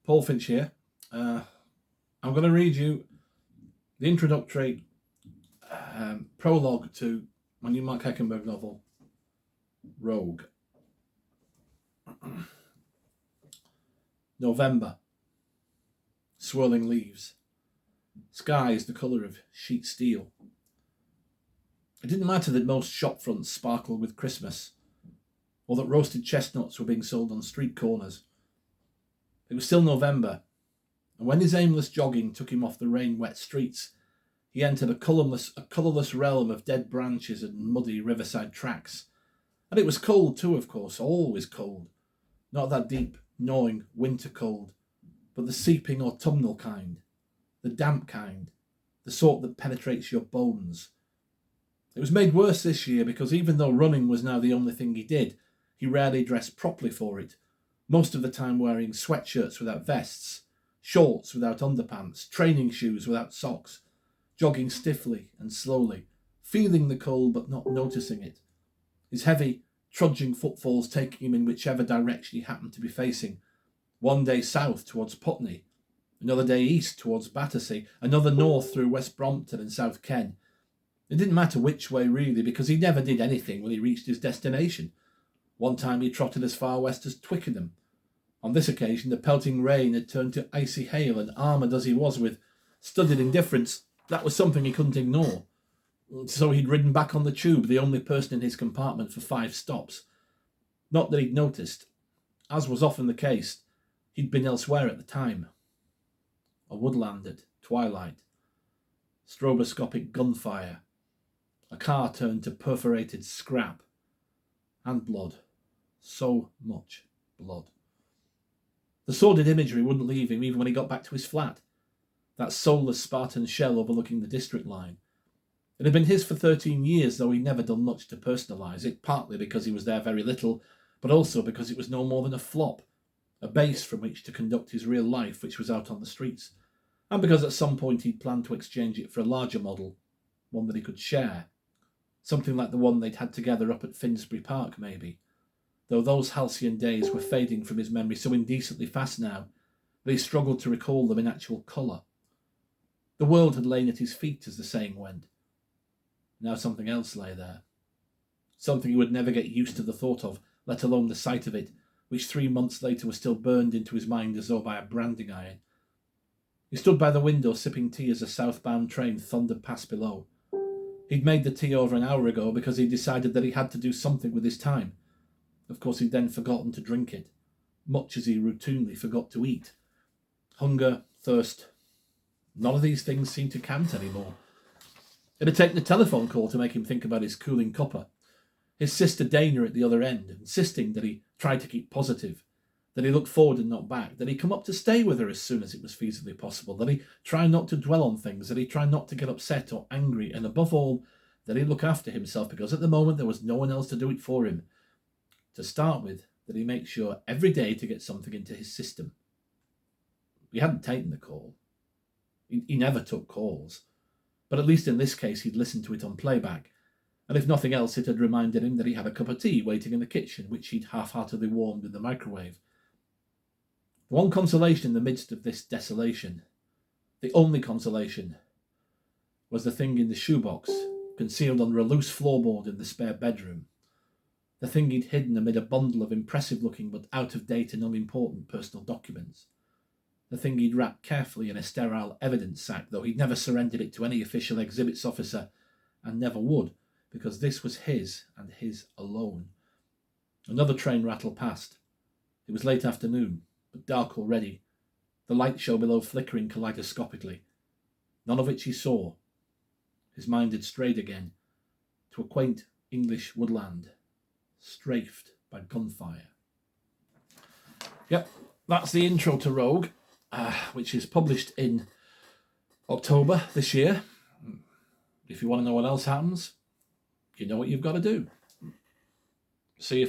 Paul Finch here. I'm going to read you the introductory prologue to my new Mark Heckenberg novel, Rogue. November. Swirling leaves. Sky is the colour of sheet steel. It didn't matter that most shop fronts sparkled with Christmas, or that roasted chestnuts were being sold on street corners. It was still November, and when his aimless jogging took him off the rain-wet streets, he entered a colourless realm of dead branches and muddy riverside tracks. And it was cold too, of course, always cold. Not that deep, gnawing winter cold, but the seeping autumnal kind, the damp kind, the sort that penetrates your bones. It was made worse this year because even though running was now the only thing he did, he rarely dressed properly for it, most of the time wearing sweatshirts without vests, shorts without underpants, training shoes without socks, jogging stiffly and slowly, feeling the cold but not noticing it, his heavy, trudging footfalls taking him in whichever direction he happened to be facing, one day south towards Putney, another day east towards Battersea, another north through West Brompton and South Ken. It didn't matter which way really, because he never did anything when he reached his destination. One time he trotted as far west as Twickenham. On this occasion the pelting rain had turned to icy hail, and armoured as he was with studied indifference, that was something he couldn't ignore. So he'd ridden back on the tube, the only person in his compartment, for 5 stops. Not that he'd noticed. As was often the case, he'd been elsewhere at the time. A woodland at twilight. Stroboscopic gunfire. A car turned to perforated scrap. And blood. So much blood. The sordid imagery wouldn't leave him even when he got back to his flat. That soulless Spartan shell overlooking the district line. It had been his for 13 years, though he'd never done much to personalise it, partly because he was there very little, but also because it was no more than a flop, a base from which to conduct his real life, which was out on the streets, and because at some point he'd planned to exchange it for a larger model, one that he could share. Something like the one they'd had together up at Finsbury Park, maybe, though those halcyon days were fading from his memory so indecently fast now that he struggled to recall them in actual colour. The world had lain at his feet, as the saying went. Now something else lay there. Something he would never get used to the thought of, let alone the sight of it, which 3 months later was still burned into his mind as though by a branding iron. He stood by the window sipping tea as a southbound train thundered past below. He'd made the tea over an hour ago because he'd decided that he had to do something with his time. Of course, he'd then forgotten to drink it, much as he routinely forgot to eat. Hunger, thirst, none of these things seemed to count anymore. It had taken a telephone call to make him think about his cooling cuppa. His sister Dana at the other end, insisting that he tried to keep positive, that he looked forward and not back, that he come up to stay with her as soon as it was feasibly possible, that he try not to dwell on things, that he try not to get upset or angry, and above all, that he look after himself, because at the moment there was no one else to do it for him. To start with, that he make sure every day to get something into his system. He hadn't taken the call. He never took calls. But at least in this case he'd listened to it on playback, and if nothing else it had reminded him that he had a cup of tea waiting in the kitchen, which he'd half-heartedly warmed in the microwave. The one consolation in the midst of this desolation, the only consolation, was the thing in the shoebox, concealed under a loose floorboard in the spare bedroom. The thing he'd hidden amid a bundle of impressive-looking but out-of-date and unimportant personal documents. The thing he'd wrapped carefully in a sterile evidence sack, though he'd never surrendered it to any official exhibits officer, and never would, because this was his, and his alone. Another train rattled past. It was late afternoon, but dark already, the light show below flickering kaleidoscopically, none of which he saw. His mind had strayed again, to a quaint English woodland, strafed by gunfire. Yep, that's the intro to Rogue. Which is published in October this year. If you want to know what else happens, you know what you've got to do. See you.